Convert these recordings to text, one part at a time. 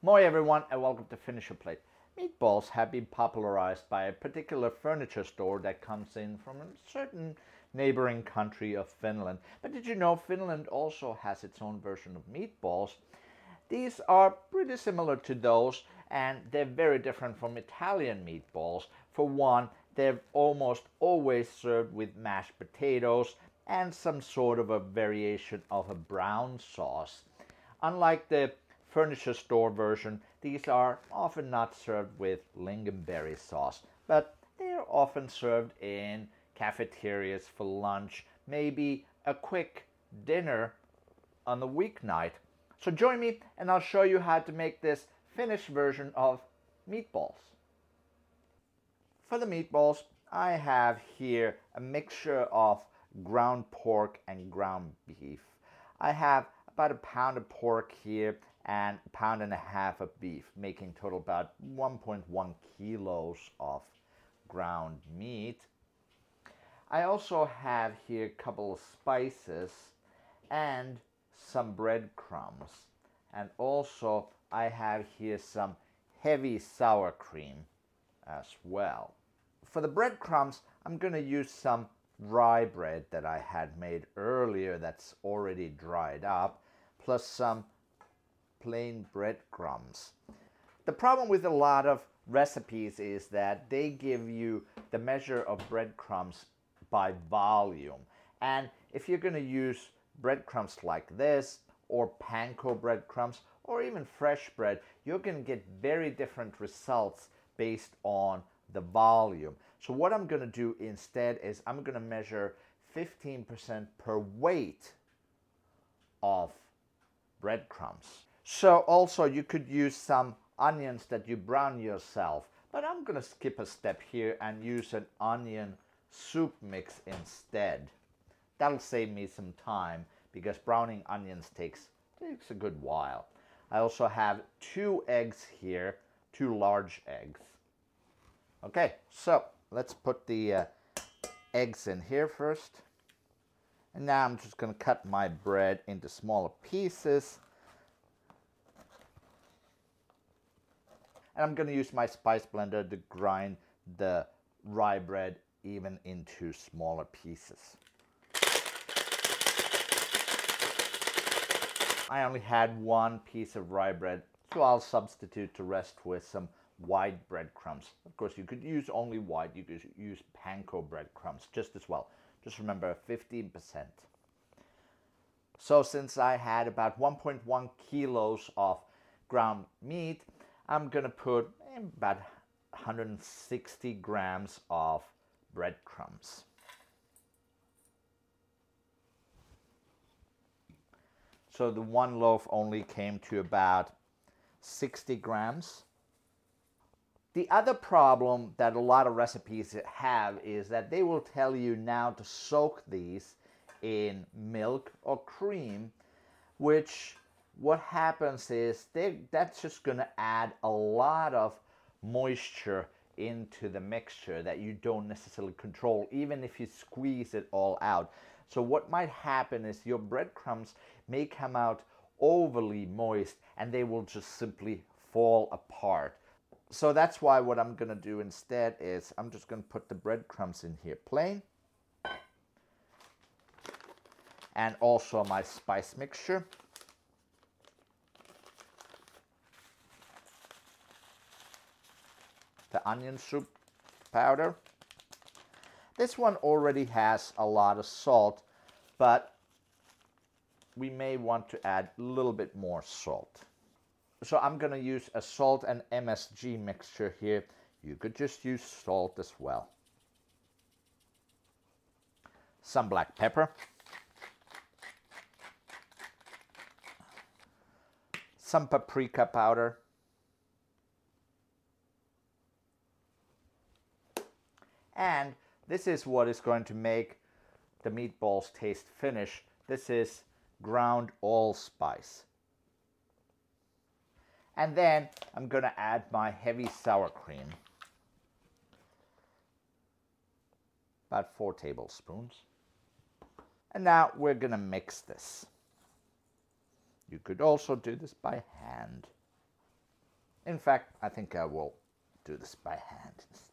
Moi everyone and welcome to Finnish Plate. Meatballs have been popularized by a particular furniture store that comes in from a certain neighboring country of Finland. But did you know Finland also has its own version of meatballs? These are pretty similar to those, and they're very different from Italian meatballs. For one, they're almost always served with mashed potatoes and some sort of a variation of a brown sauce. Unlike the furniture store version, these are often not served with lingonberry sauce, but they are often served in cafeterias for lunch, maybe a quick dinner on the weeknight. So join me and I'll show you how to make this Finnish version of meatballs. For the meatballs, I have here a mixture of ground pork and ground beef. I have about a pound of pork here and a pound and a half of beef, making total about 1.1 kilos of ground meat. I also have here a couple of spices and some breadcrumbs, and also I have here some heavy sour cream as well. For the breadcrumbs, I'm going to use some rye bread that I had made earlier that's already dried up, plus some plain breadcrumbs. The problem with a lot of recipes is that they give you the measure of breadcrumbs by volume. And if you're going to use breadcrumbs like this, or panko breadcrumbs, or even fresh bread, you're going to get very different results based on the volume. So what I'm going to do instead is I'm going to measure 15% per weight of breadcrumbs. So also you could use some onions that you brown yourself, but I'm going to skip a step here and use an onion soup mix instead. That'll save me some time because browning onions takes a good while. I also have 2 eggs here, 2 large eggs. Okay, so let's put the eggs in here first. And now I'm just going to cut my bread into smaller pieces. And I'm going to use my spice blender to grind the rye bread even into smaller pieces. I only had 1 piece of rye bread, so I'll substitute the rest with some white breadcrumbs. Of course, you could use only white, you could use panko breadcrumbs just as well. Just remember 15%. So since I had about 1.1 kilos of ground meat, I'm going to put about 160 grams of breadcrumbs. So the 1 loaf only came to about 60 grams. The other problem that a lot of recipes have is that they will tell you now to soak these in milk or cream, which what happens is that's just going to add a lot of moisture into the mixture that you don't necessarily control, even if you squeeze it all out. So what might happen is your breadcrumbs may come out overly moist and they will just simply fall apart. So that's why what I'm going to do instead is I'm just going to put the breadcrumbs in here plain. And also my spice mixture. The onion soup powder. This one already has a lot of salt, but we may want to add a little bit more salt. So I'm going to use a salt and MSG mixture here. You could just use salt as well. Some black pepper. Some paprika powder. And this is what is going to make the meatballs taste Finnish. This is ground allspice. And then I'm going to add my heavy sour cream. About 4 tablespoons. And now we're going to mix this. You could also do this by hand. In fact, I think I will do this by hand instead.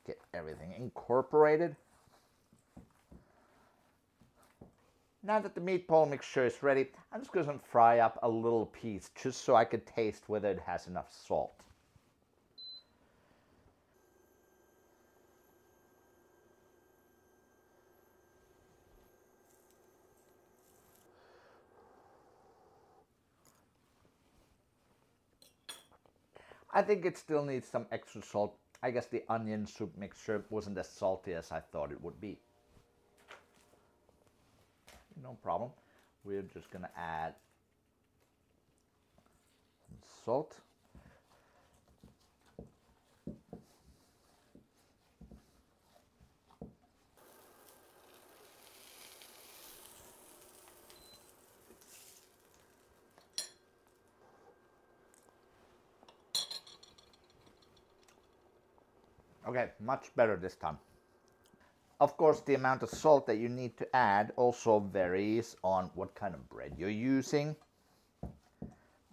Get everything incorporated. Now that the meatball mixture is ready, I'm just going to fry up a little piece just so I could taste whether it has enough salt. I think it still needs some extra salt. I guess the onion soup mixture wasn't as salty as I thought it would be. No problem. We're just going to add some salt. Okay, much better this time. Of course, the amount of salt that you need to add also varies on what kind of bread you're using,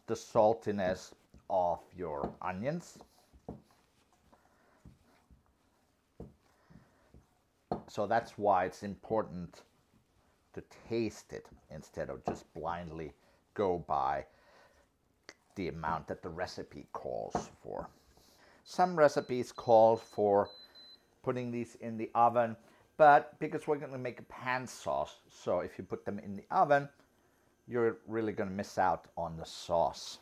the saltiness of your onions. So that's why it's important to taste it instead of just blindly go by the amount that the recipe calls for. Some recipes call for putting these in the oven, but because we're going to make a pan sauce, so if you put them in the oven, you're really going to miss out on the sauce.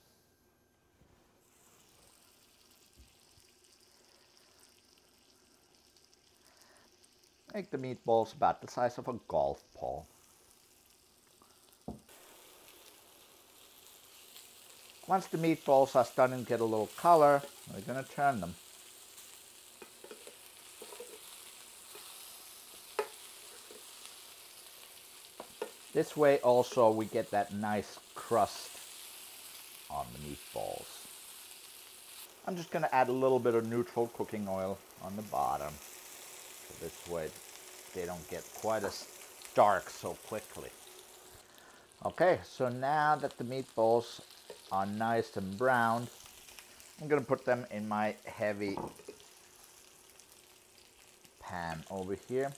Make the meatballs about the size of a golf ball. Once the meatballs are starting to get a little color, we're going to turn them. This way also we get that nice crust on the meatballs. I'm just going to add a little bit of neutral cooking oil on the bottom. So this way they don't get quite as dark so quickly. Okay, so now that the meatballs are nice and browned, I'm going to put them in my heavy pan over here.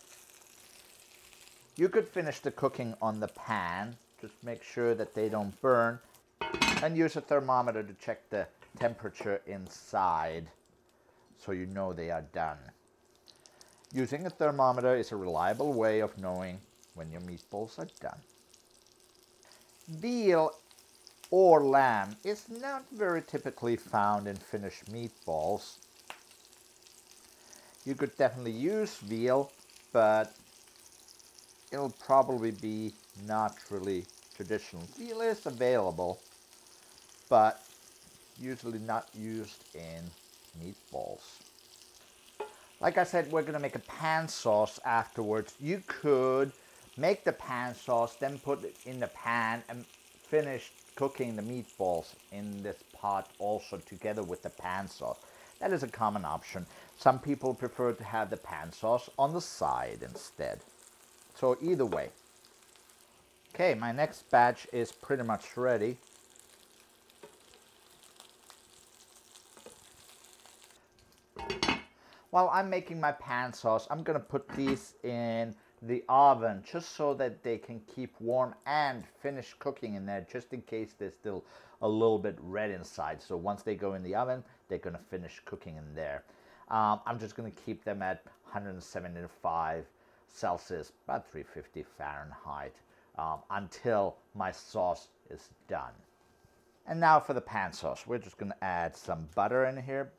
You could finish the cooking on the pan, just make sure that they don't burn, and use a thermometer to check the temperature inside so you know they are done. Using a thermometer is a reliable way of knowing when your meatballs are done. Veal or lamb is not very typically found in Finnish meatballs. You could definitely use veal, but it'll probably be not really traditional. Veal is available, but usually not used in meatballs. Like I said, we're going to make a pan sauce afterwards. You could make the pan sauce, then put it in the pan and finish cooking the meatballs in this pot also together with the pan sauce. That is a common option. Some people prefer to have the pan sauce on the side instead. So either way. Okay, my next batch is pretty much ready. While I'm making my pan sauce, I'm going to put these in the oven just so that they can keep warm and finish cooking in there, just in case they're still a little bit red inside. So once they go in the oven, they're going to finish cooking in there. I'm just going to keep them at 175 Celsius, about 350 Fahrenheit, until my sauce is done. And now for the pan sauce. We're just going to add some butter in here,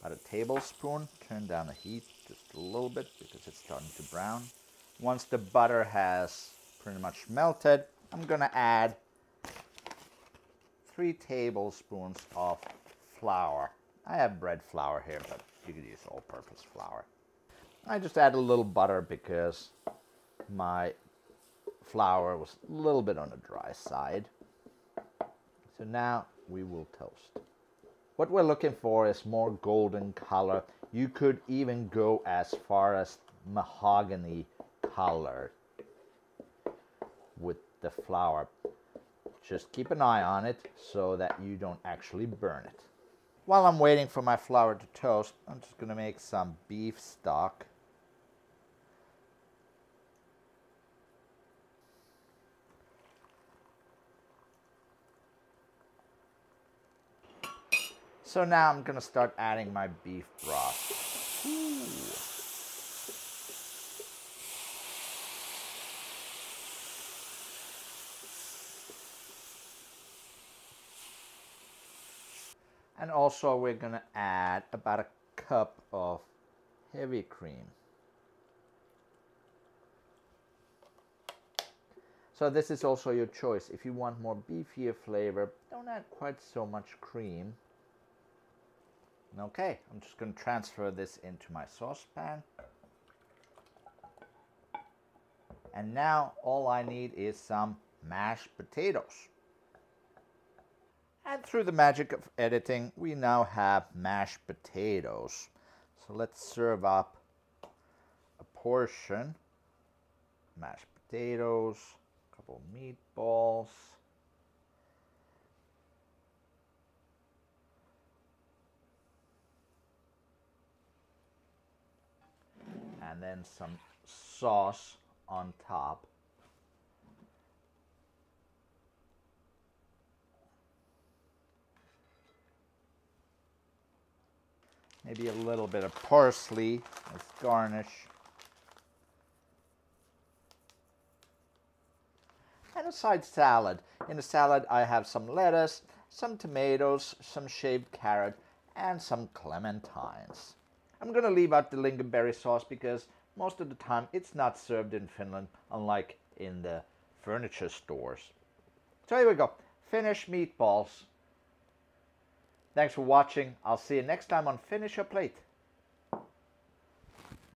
about a tablespoon. Turn down the heat just a little bit because it's starting to brown. Once the butter has pretty much melted, I'm going to add 3 tablespoons of flour. I have bread flour here, but you could use all-purpose flour. I just add a little butter because my flour was a little bit on the dry side. So now we will toast. What we're looking for is more golden color. You could even go as far as mahogany color with the flour. Just keep an eye on it so that you don't actually burn it. While I'm waiting for my flour to toast, I'm just going to make some beef stock. So now I'm going to start adding my beef broth. Ooh. And also we're going to add about a cup of heavy cream. So this is also your choice. If you want more beefier flavor, don't add quite so much cream. Okay, I'm just going to transfer this into my saucepan. And now all I need is some mashed potatoes. And through the magic of editing, we now have mashed potatoes. So let's serve up a portion. Mashed potatoes, a couple of meatballs. And then some sauce on top. Maybe a little bit of parsley as garnish. And a side salad. In the salad I have some lettuce, some tomatoes, some shaved carrot, and some clementines. I'm going to leave out the lingonberry sauce because most of the time it's not served in Finland, unlike in the furniture stores. So here we go. Finnish meatballs. Thanks for watching. I'll see you next time on Finish Your Plate.